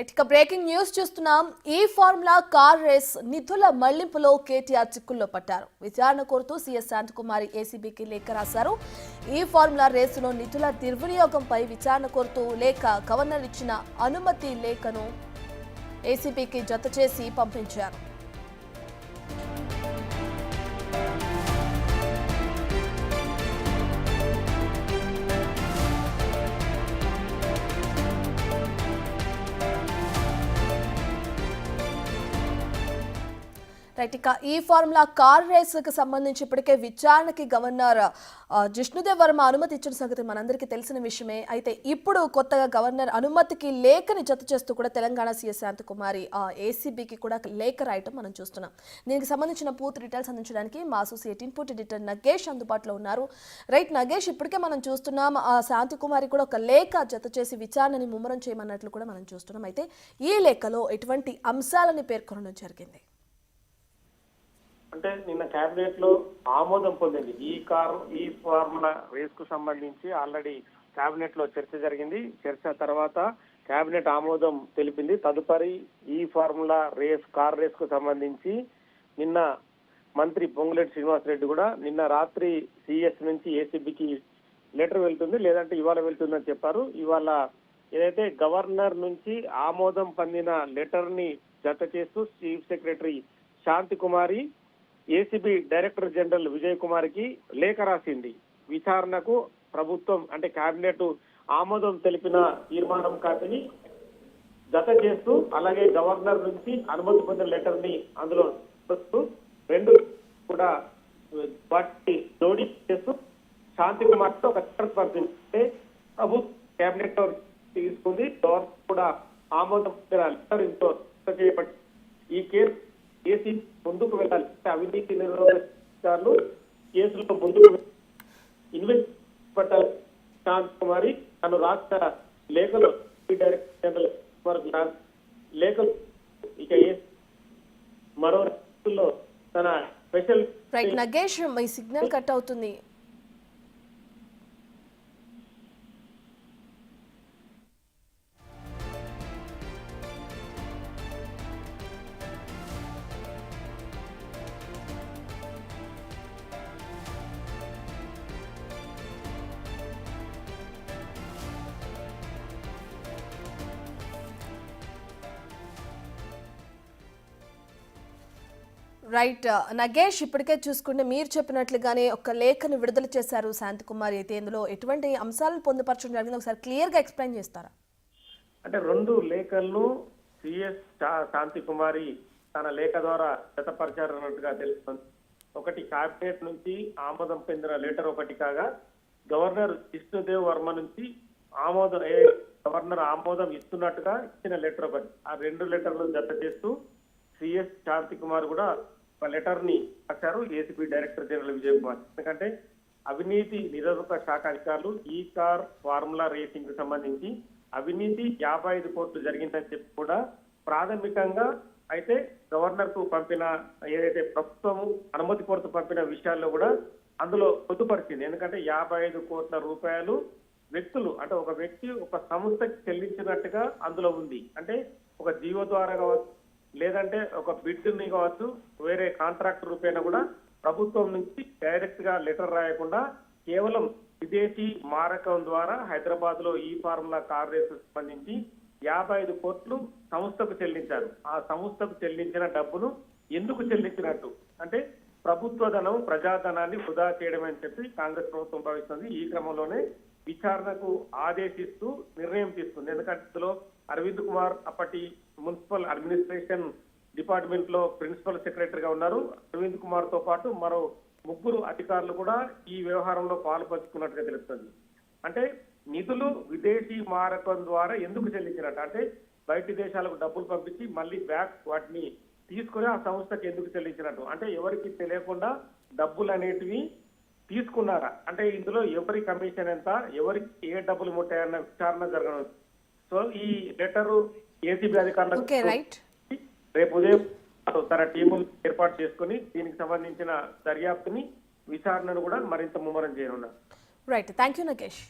ఇక breaking news చూస్తున్నాం. ఈ ఫార్ములా కార్ రేస్ నిధుల మళ్లింపులో కేటీఆర్ చిక్కుల్లో పట్టారు. విచారణ కోరుతూ సీఎస్ శాంతకుమారి ఏసీబీకి లేఖ రాశారు. ఈ ఫార్ములా రేసులో నిధుల దుర్వినియోగంపై విచారణ కోరుతూ లేఖ గవర్నర్ ఇచ్చిన అనుమతి లేఖను ఏసీబీకి జత చేసి పంపించారు. రైట్, ఇక ఈ ఫార్ములా కార్ రేసుకు సంబంధించి ఇప్పటికే విచారణకి గవర్నర్ జిష్ణుదేవ్ వర్మ అనుమతి ఇచ్చిన సంగతి మనందరికీ తెలిసిన విషయమే. అయితే ఇప్పుడు కొత్తగా గవర్నర్ అనుమతికి లేఖని జత చేస్తూ కూడా తెలంగాణ సీఎస్ శాంతకుమారి ఏసీబీకి కూడా లేఖ రాయటం మనం చూస్తున్నాం. దీనికి సంబంధించిన పూర్తి డీటెయిల్స్ అందించడానికి మా అసోసియేట్ ఇన్పుట్ ఎడిటర్ నగేష్ అందుబాటులో ఉన్నారు. రైట్ నగేష్, ఇప్పటికే మనం చూస్తున్నాం శాంతకుమారి కూడా ఒక లేఖ జత చేసి విచారణని ముమ్మరం చేయమన్నట్లు కూడా మనం చూస్తున్నాం. అయితే ఈ లేఖలో ఎటువంటి అంశాలని పేర్కొనడం జరిగింది? అంటే నిన్న కేబినెట్ లో ఆమోదం పొందింది ఈ ఫార్ములా రేస్ కు సంబంధించి ఆల్రెడీ కేబినెట్ లో చర్చ జరిగింది. చర్చ తర్వాత కేబినెట్ ఆమోదం తెలిపింది. తదుపరి ఈ ఫార్ములా కార్ రేస్ కు సంబంధించి నిన్న మంత్రి పొంగులేటి శ్రీనివాసరెడ్డి కూడా నిన్న రాత్రి సిఎస్ నుంచి ఏసీబీకి లెటర్ వెళ్తుంది, లేదంటే ఇవాళ వెళ్తుందని చెప్పారు. ఇవాళ ఏదైతే గవర్నర్ నుంచి ఆమోదం పొందిన లెటర్ ని జత చేస్తూ chief secretary Santhi Kumari ACB director general Vijay Kumar కి లేఖ రాసింది. విచారణకు ప్రభుత్వం అంటే కేబినెట్ ఆమోదం తెలిపిన తీర్మానం కాపీని జత చేస్తూ, అలాగే గవర్నర్ నుంచి అనుమతి పొందిన లెటర్ ని అందులో రెండు కూడా వాటిని జోడీ చేస్తూ శాంతి కుమార్ తో ఒక లెటర్ పంపించే ప్రభుత్వం కేబినెట్ తీసుకుంది. గవర్నర్ కూడా ఆమోదం పొందిన లెటర్ ఇంతో చేయబట్టి ఈ కేసు కేసు ముందుకు వెళ్ళాలి. అవినీతి నిరోధకాలు కేసులో ముందుకు ఇన్వెస్ట్ శాంతకుమారి తను రాష్ట్ర లేఖలు డైరెక్టర్ జనరల్ లేఖలు ఇక మరో రాష్ట్రంలో తన స్పెషల్ రైట్ నగేష్, మీ సిగ్నల్ కట్ అవుతుంది. రైట్ నగేష్, ఇప్పటికే చూసుకుంటే మీరు చెప్పినట్లుగానే ఒక లేఖను విడుదల చేశారు శాంతకుమారి. అయితే ఇందులో ఎటువంటి అంశాలను పొందుపరచడం జరిగింది ఒకసారి క్లియర్ గా ఎక్స్ప్లెయిన్ చేస్తారా? అంటే రెండు లేఖలను సిఎస్ శాంతికుమారి తన లేఖ ద్వారా జతపరిచారన్నట్టుగా తెలుస్తుంది. ఒకటి కేబినెట్ నుంచి ఆమోదం పొందిన లెటర్ ఒకటి కాగా, గవర్నర్ జిష్ణుదేవ్ వర్మ నుంచి గవర్నర్ ఆమోదం ఇస్తున్నట్టుగా ఇచ్చిన లెటర్ ఒకటి. ఆ రెండు లెటర్లను జత చేస్తూ సిఎస్ శాంతికుమార్ కూడా ఒక లెటర్ ని రాశారు ACB director general Vijay Kumar. ఎందుకంటే అవినీతి నిరోధక శాఖ అధికారులు ఈ కార్ ఫార్ములా రేసింగ్ కు సంబంధించి అవినీతి 55 కోట్లు జరిగిందని చెప్పి కూడా ప్రాథమికంగా అయితే గవర్నర్ కు పంపిన ఏదైతే ప్రభుత్వం అనుమతి కోరుతూ పంపిన విషయాల్లో కూడా అందులో పొందుపరిచింది. ఎందుకంటే 55 కోట్ల రూపాయలు వ్యక్తులు అంటే ఒక వ్యక్తి ఒక సంస్థకి చెల్లించినట్టుగా అందులో ఉంది. అంటే ఒక జీవో ద్వారా కావచ్చు, లేదంటే ఒక బిడ్ ని కావచ్చు, వేరే కాంట్రాక్ట్ రూపేణ కూడా ప్రభుత్వం నుంచి డైరెక్ట్ గా లెటర్ రాయకుండా కేవలం విదేశీ మారకం ద్వారా హైదరాబాద్ లో ఈ ఫార్ములా కార్ రేసు సంబంధించి 55 కోట్లు సంస్థకు చెల్లించారు. ఆ సంస్థకు చెల్లించిన డబ్బును ఎందుకు చెల్లించినట్టు అంటే ప్రభుత్వ ధనం ప్రజాధనాన్ని వృధా చేయడమని చెప్పి కాంగ్రెస్ ప్రభుత్వం భావిస్తుంది. ఈ క్రమంలోనే విచారణకు ఆదేశిస్తూ నిర్ణయం తీసుకుంది. ఎందుకంటే ఇందులో అరవింద్ కుమార్ అప్పటి మున్సిపల్ అడ్మినిస్ట్రేషన్ డిపార్ట్మెంట్ లో ప్రిన్సిపల్ సెక్రటరీగా ఉన్నారు. అరవింద్ కుమార్ తో పాటు మరో 3 అధికారులు కూడా ఈ వ్యవహారంలో పాల్పంచుకున్నట్టుగా తెలుస్తుంది. అంటే నిధులు విదేశీ మారకం ద్వారా ఎందుకు చెల్లించినట్టు అంటే బయటి దేశాలకు డబ్బులు పంపించి మళ్ళీ బ్యాక్ వాటిని తీసుకుని ఆ సంస్థకి ఎందుకు చెల్లించినట్టు అంటే ఎవరికి తెలియకుండా డబ్బులు అనేటివి తీసుకున్నారా అంటే ఇందులో ఎవరి కమిషన్ ఎంత, ఎవరికి ఏ డబ్బులు ముట్టాయన్న విచారణ జరగడం. సో ఈ లెటర్ ఏసీబీ అధికారులకు రేపు ఉదయం తన టీములు ఏర్పాటు చేసుకుని దీనికి సంబంధించిన దర్యాప్తుని విచారణను కూడా మరింత ముమ్మరం చేయనున్నారు. Right, thank you Nagesh.